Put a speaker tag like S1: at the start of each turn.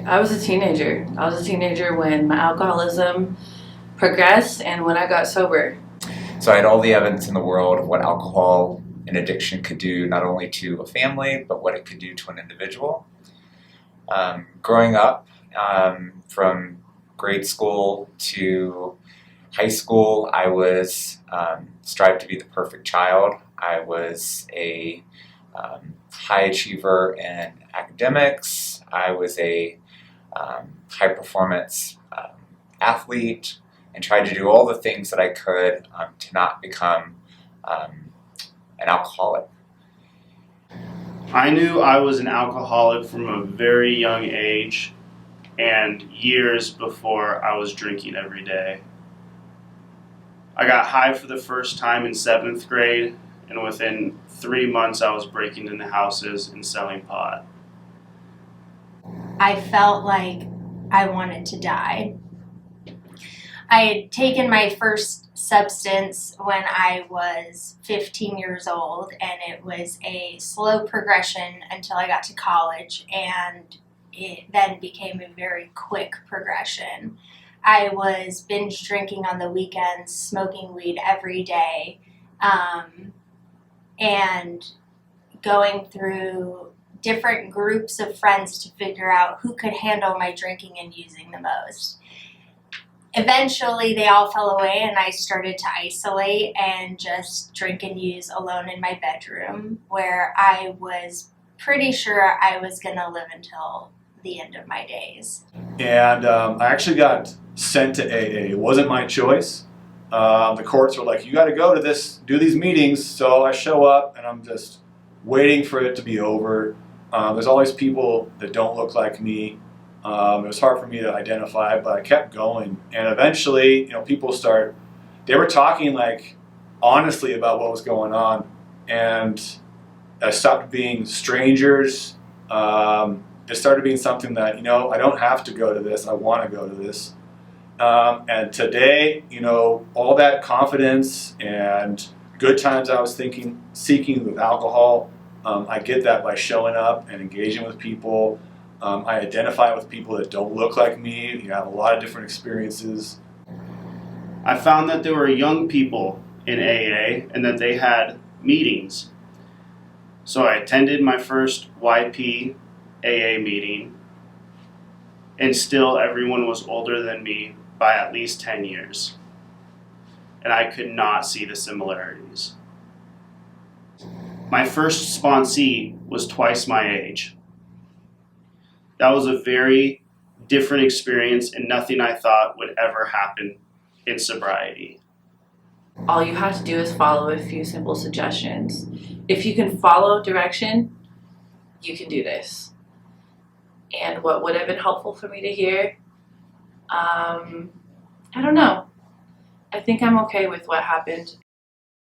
S1: I was a teenager. I was a teenager when my alcoholism progressed and when I got sober.
S2: So I had all the evidence in the world of what alcohol and addiction could do, not only to a family, but what it could do to an individual. Growing up, from grade school to high school, I was strived to be the perfect child. I was a high achiever in academics. I was a high performance athlete, and tried to do all the things that I could to not become an alcoholic.
S3: I knew I was an alcoholic from a very young age and years before I was drinking every day. I got high for the first time in 7th grade, and within 3 months I was breaking into houses and selling pot.
S4: I felt like I wanted to die. I had taken my first substance when I was 15 years old, and it was a slow progression until I got to college, and it then became a very quick progression. I was binge drinking on the weekends, smoking weed every day, and going through different groups of friends to figure out who could handle my drinking and using the most. Eventually, they all fell away, and I started to isolate and just drink and use alone in my bedroom, where I was pretty sure I was going to live until the end of my days.
S5: And I actually got sent to AA. It wasn't my choice. The courts were like, you got to go to do these meetings. So I show up, and I'm just waiting for it to be over. There's always people that don't look like me. It was hard for me to identify, but I kept going. And eventually, people they were talking like honestly about what was going on. And I stopped being strangers. It started being something that, I don't have to go to this. I want to go to this. And today, all that confidence and good times I was seeking with alcohol, I get that by showing up and engaging with people. I identify with people that don't look like me. You have a lot of different experiences.
S3: I found that there were young people in AA and that they had meetings. So I attended my first YP AA meeting, and still everyone was older than me by at least 10 years. And I could not see the similarities. My first sponsee was twice my age. That was a very different experience and nothing I thought would ever happen in sobriety.
S1: All you have to do is follow a few simple suggestions. If you can follow direction, you can do this. And what would have been helpful for me to hear, I don't know. I think I'm okay with what happened.